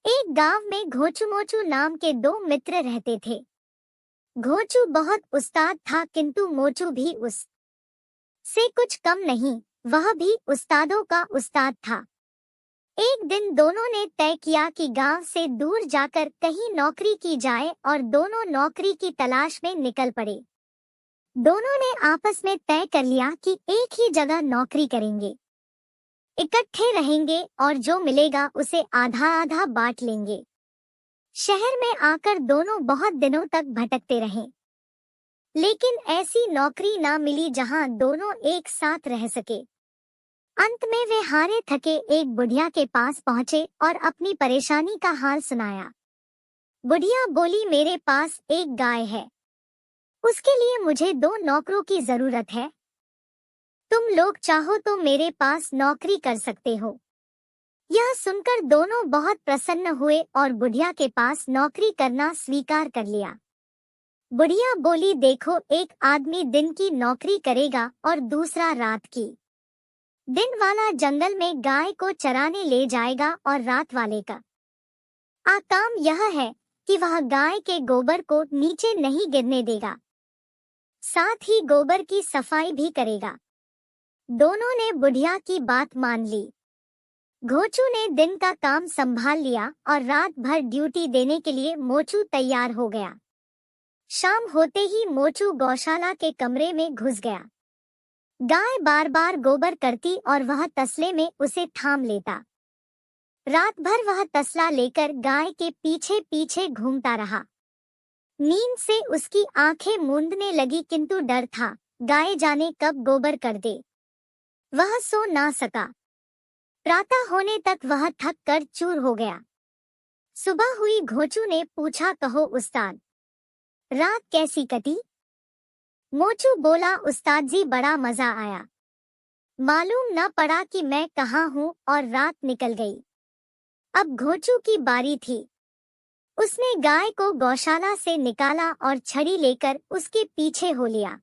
एक गांव में घोचू मोचू नाम के दो मित्र रहते थे। घोचू बहुत उस्ताद था, किंतु मोचू भी उस से कुछ कम नहीं, वह भी उस्तादों का उस्ताद था। एक दिन दोनों ने तय किया कि गांव से दूर जाकर कहीं नौकरी की जाए और दोनों नौकरी की तलाश में निकल पड़े। दोनों ने आपस में तय कर लिया कि एक ही जगह नौकरी करेंगे, इकट्ठे रहेंगे और जो मिलेगा उसे आधा आधा बांट लेंगे। शहर में आकर दोनों बहुत दिनों तक भटकते रहे, लेकिन ऐसी नौकरी ना मिली जहां दोनों एक साथ रह सके। अंत में वे हारे थके एक बुढ़िया के पास पहुंचे और अपनी परेशानी का हाल सुनाया। बुढ़िया बोली, मेरे पास एक गाय है, उसके लिए मुझे दो नौकरों की जरूरत है। तुम लोग चाहो तो मेरे पास नौकरी कर सकते हो। यह सुनकर दोनों बहुत प्रसन्न हुए और बुढ़िया के पास नौकरी करना स्वीकार कर लिया। बुढ़िया बोली, देखो, एक आदमी दिन की नौकरी करेगा और दूसरा रात की। दिन वाला जंगल में गाय को चराने ले जाएगा और रात वाले का काम यह है कि वह गाय के गोबर को नीचे नहीं गिरने देगा, साथ ही गोबर की सफाई भी करेगा। दोनों ने बुढ़िया की बात मान ली। घोचू ने दिन का काम संभाल लिया और रात भर ड्यूटी देने के लिए मोचू तैयार हो गया। शाम होते ही मोचू गौशाला के कमरे में घुस गया। गाय बार बार गोबर करती और वह तसले में उसे थाम लेता। रात भर वह तसला लेकर गाय के पीछे पीछे घूमता रहा। नींद से उसकी आंखें मूंदने लगी, किंतु डर था, गाय जाने कब गोबर कर दे। वह सो ना सका। प्रातः होने तक वह थक कर चूर हो गया। सुबह हुई, घोचू ने पूछा, कहो उस्ताद, रात कैसी कटी? मोचू बोला, उस्ताद जी, बड़ा मजा आया। मालूम न पड़ा कि मैं कहाँ हूँ और रात निकल गई। अब घोचू की बारी थी। उसने गाय को गौशाला से निकाला और छड़ी लेकर उसके पीछे हो लिया।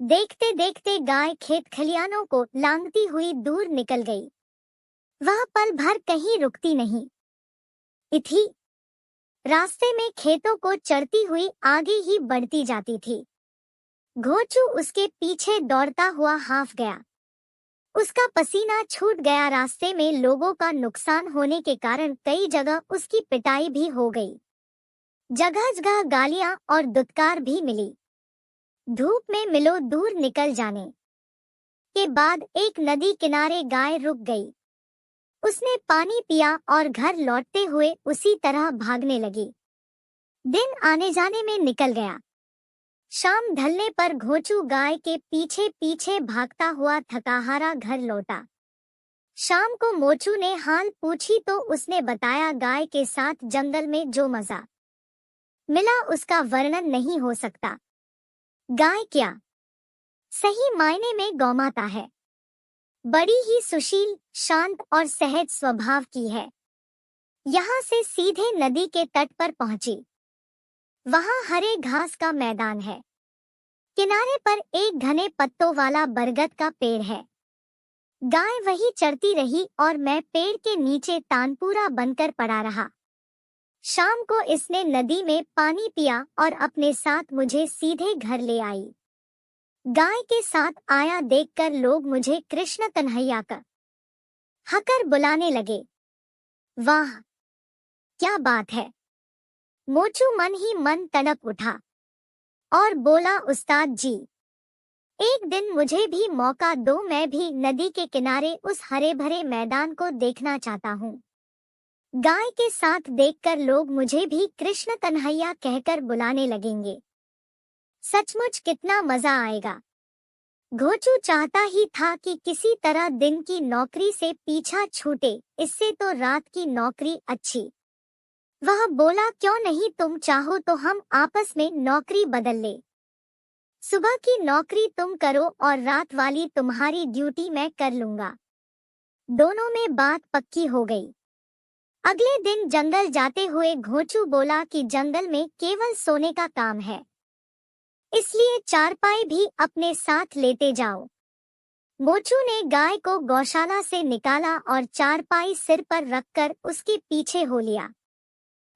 देखते देखते गाय खेत खलियानों को लांघती हुई दूर निकल गई। वह पल भर कहीं रुकती नहीं थी। रास्ते में खेतों को चरती हुई आगे ही बढ़ती जाती थी। घोचू उसके पीछे दौड़ता हुआ हाफ गया। उसका पसीना छूट गया। रास्ते में लोगों का नुकसान होने के कारण कई जगह उसकी पिटाई भी हो गई। जगह जगह गालियां और दुत्कार भी मिली। धूप में मिलो दूर निकल जाने के बाद एक नदी किनारे गाय रुक गई। उसने पानी पिया और घर लौटते हुए उसी तरह भागने लगी। दिन आने जाने में निकल गया। शाम ढलने पर घोचू गाय के पीछे पीछे भागता हुआ थकाहारा घर लौटा। शाम को मोचू ने हाल पूछी तो उसने बताया, गाय के साथ जंगल में जो मजा मिला उसका वर्णन नहीं हो सकता। गाय क्या, सही मायने में गौमाता है। बड़ी ही सुशील, शांत और सहज स्वभाव की है। यहाँ से सीधे नदी के तट पर पहुंची। वहाँ हरे घास का मैदान है। किनारे पर एक घने पत्तों वाला बरगद का पेड़ है। गाय वही चरती रही और मैं पेड़ के नीचे तानपूरा बनकर पड़ा रहा। शाम को इसने नदी में पानी पिया और अपने साथ मुझे सीधे घर ले आई। गाय के साथ आया देखकर लोग मुझे कृष्ण कन्हैया का हकर बुलाने लगे। वाह, क्या बात है। मोचू मन ही मन तड़प उठा और बोला, उस्ताद जी, एक दिन मुझे भी मौका दो, मैं भी नदी के किनारे उस हरे भरे मैदान को देखना चाहता हूँ। गाय के साथ देखकर लोग मुझे भी कृष्ण कन्हैया कहकर बुलाने लगेंगे। सचमुच कितना मजा आएगा। घोचू चाहता ही था कि किसी तरह दिन की नौकरी से पीछा छूटे, इससे तो रात की नौकरी अच्छी। वह बोला, क्यों नहीं, तुम चाहो तो हम आपस में नौकरी बदल ले। सुबह की नौकरी तुम करो और रात वाली तुम्हारी ड्यूटी मैं कर लूंगा। दोनों में बात पक्की हो गई। अगले दिन जंगल जाते हुए घोचू बोला कि जंगल में केवल सोने का काम है, इसलिए चारपाई भी अपने साथ लेते जाओ। मोचू ने गाय को गौशाला से निकाला और चारपाई सिर पर रखकर उसके पीछे हो लिया।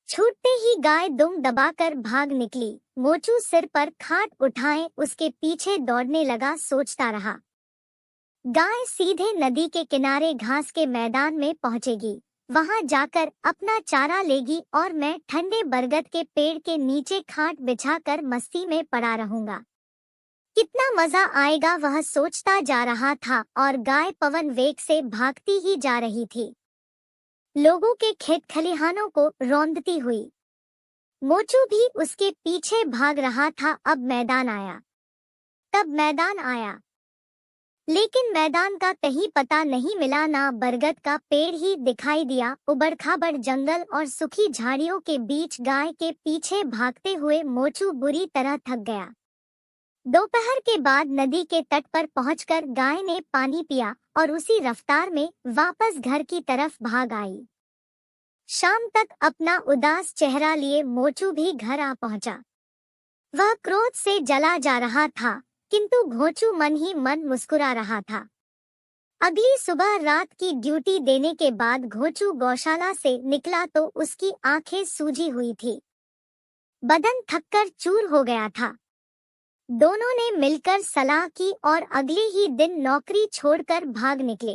छूटते ही गाय दुम दबाकर भाग निकली। मोचू सिर पर खाट उठाए उसके पीछे दौड़ने लगा, सोचता रहा, गाय सीधे नदी के किनारे घास के मैदान में पहुंचेगी, वहां जाकर अपना चारा लेगी और मैं ठंडे बरगद के पेड़ के नीचे खाट बिछाकर मस्ती में पड़ा रहूंगा। कितना मजा आएगा, वह सोचता जा रहा था और गाय पवन वेग से भागती ही जा रही थी, लोगों के खेत खलिहानों को रौंदती हुई। मोचू भी उसके पीछे भाग रहा था। तब मैदान आया, लेकिन मैदान का कहीं पता नहीं मिला, ना बरगद का पेड़ ही दिखाई दिया। उबड़-खाबड़ जंगल और सूखी झाड़ियों के बीच गाय के पीछे भागते हुए मोचू बुरी तरह थक गया। दोपहर के बाद नदी के तट पर पहुंचकर गाय ने पानी पिया और उसी रफ्तार में वापस घर की तरफ भाग आई। शाम तक अपना उदास चेहरा लिए मोचू भी घर आ पहुंचा। वह क्रोध से जला जा रहा था, किंतु घोंचू मन ही मन मुस्कुरा रहा था। अगली सुबह रात की ड्यूटी देने के बाद घोंचू गौशाला से निकला तो उसकी आंखें सूजी हुई थी, बदन थककर चूर हो गया था। दोनों ने मिलकर सलाह की और अगले ही दिन नौकरी छोड़कर भाग निकले।